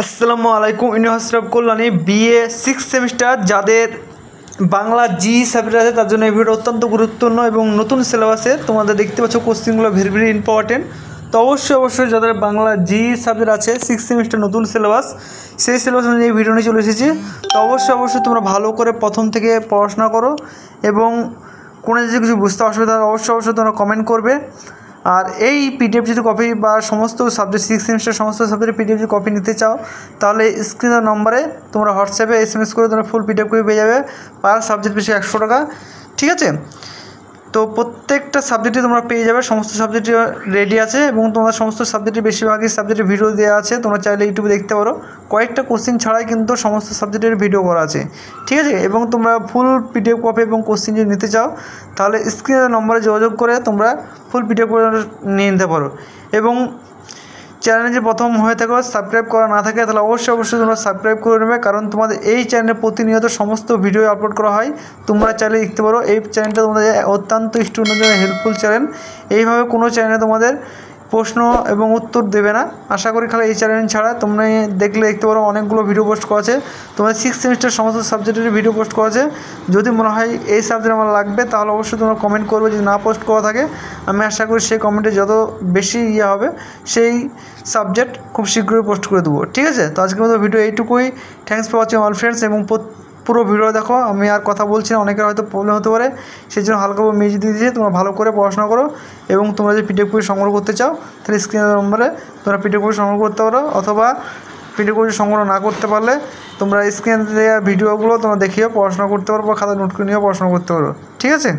আসসালামু আলাইকুম। University of Kalyani BA 6 semester যাদের বাংলা জি সাবজেক্ট আছে তার জন্য এই ভিডিও অত্যন্ত গুরুত্বপূর্ণ এবং নতুন সিলেবাসে তোমাদের দেখতে পাচ্ছ কোশ্চেনগুলো ভেরি ভেরি ইম্পর্টেন্ট। তো অবশ্যই যাদের বাংলা জি সাবজেক্ট আছে 6 সেমিস্টার নতুন সিলেবাস, সেই সিলেবাস অনুযায়ী ভিডিও নিয়ে চলে এসেছি। তো অবশ্যই তোমরা ভালো করে প্রথম থেকে পড়াশোনা করো এবং কোনো যদি কিছু বুঝতে অসুবিধা হয় অবশ্যই তোমরা কমেন্ট করবে। আর এই পিডিএফ যদি কপি বা সমস্ত সাবজেক্ট 6 সেমিস্টার সমস্ত সাবজেক্টের পিডিএফ যদি কপি নিতে চাও তাহলে স্ক্রিনের নম্বরে তোমরা হোয়াটসঅ্যাপে SMS করে তোমরা ফুল পিডিএফ কপি পেয়ে যাবে। পার সাবজেক্ট বেশি 100 টাকা, ঠিক আছে? তো প্রত্যেকটা সাবজেক্টে তোমরা পেয়ে যাবে, সমস্ত সাবজেক্টে রেডি আছে এবং তোমার সমস্ত সাবজেক্টের বেশিরভাগই সাবজেক্টের ভিডিও দেওয়া আছে, তোমরা চাইলে ইউটিউবে দেখতে পারো। কয়েকটা কোশ্চেন ছাড়াই কিন্তু সমস্ত সাবজেক্টের ভিডিও করা আছে, ঠিক আছে? এবং তোমরা ফুল পিডিএফ কপি এবং কোশ্চেন যদি নিতে চাও তাহলে স্ক্রিনের নম্বরে যোগাযোগ করে তোমরা ফুল পিডিএফ করে নিয়ে নিতে পারো। এবং চ্যানেলে যে প্রথম হয়ে থাকো সাবস্ক্রাইব করা না থাকে তাহলে অবশ্যই তোমরা সাবস্ক্রাইব করে নেবে, কারণ তোমাদের এই চ্যানেলে প্রতিনিয়ত সমস্ত ভিডিও আপলোড করা হয়, তোমরা চাইলে দেখতে পারো। এই চ্যানেলটা তোমাদের অত্যন্ত স্টুডেন্টের জন্য হেল্পফুল চ্যানেল। এইভাবে কোনো চ্যানেলে তোমাদের প্রশ্ন এবং উত্তর দেবে না আশা করি। খালি এই চ্যানেল ছাড়া তোমরা দেখতে পারো অনেকগুলো ভিডিও পোস্ট করা আছে, তোমাদের 6 সেমিস্টার সমস্ত সাবজেক্টের ভিডিও পোস্ট করা আছে। যদি মনে হয় এই সাবজেক্ট আমার লাগবে তাহলে অবশ্যই তোমরা কমেন্ট করবে। যদি না পোস্ট করা থাকে আমি আশা করি সেই কমেন্টে যত বেশি হবে সেই সাবজেক্ট খুব শীঘ্রই পোস্ট করে দেবো, ঠিক আছে? তো আজকের মতো ভিডিও এইটুকুই। Thanks for watching all friends. এবং পুরো ভিডিও দেখো, আমি আর কথা বলছি না, অনেকের হয়তো প্রবলেম হতে পারে, সেই জন্য হালকা মিউজিক দিয়ে দিয়েছি। তোমরা ভালো করে পড়াশোনা করো এবং তোমরা যদি পিডিএফ কপি সংগ্রহ করতে চাও তাহলে স্ক্রিনের নম্বরে তোমরা পিডিএফ কপি সংগ্রহ করতে পারো, অথবা পিডিএফ কপি সংগ্রহ না করতে পারলে তোমরা স্ক্রিনে দেওয়া ভিডিওগুলো তোমরা দেখিয়ে পড়াশোনা করতে পারো বা খাতা নোট করে নিয়েও পড়াশোনা করতে পারো, ঠিক আছে?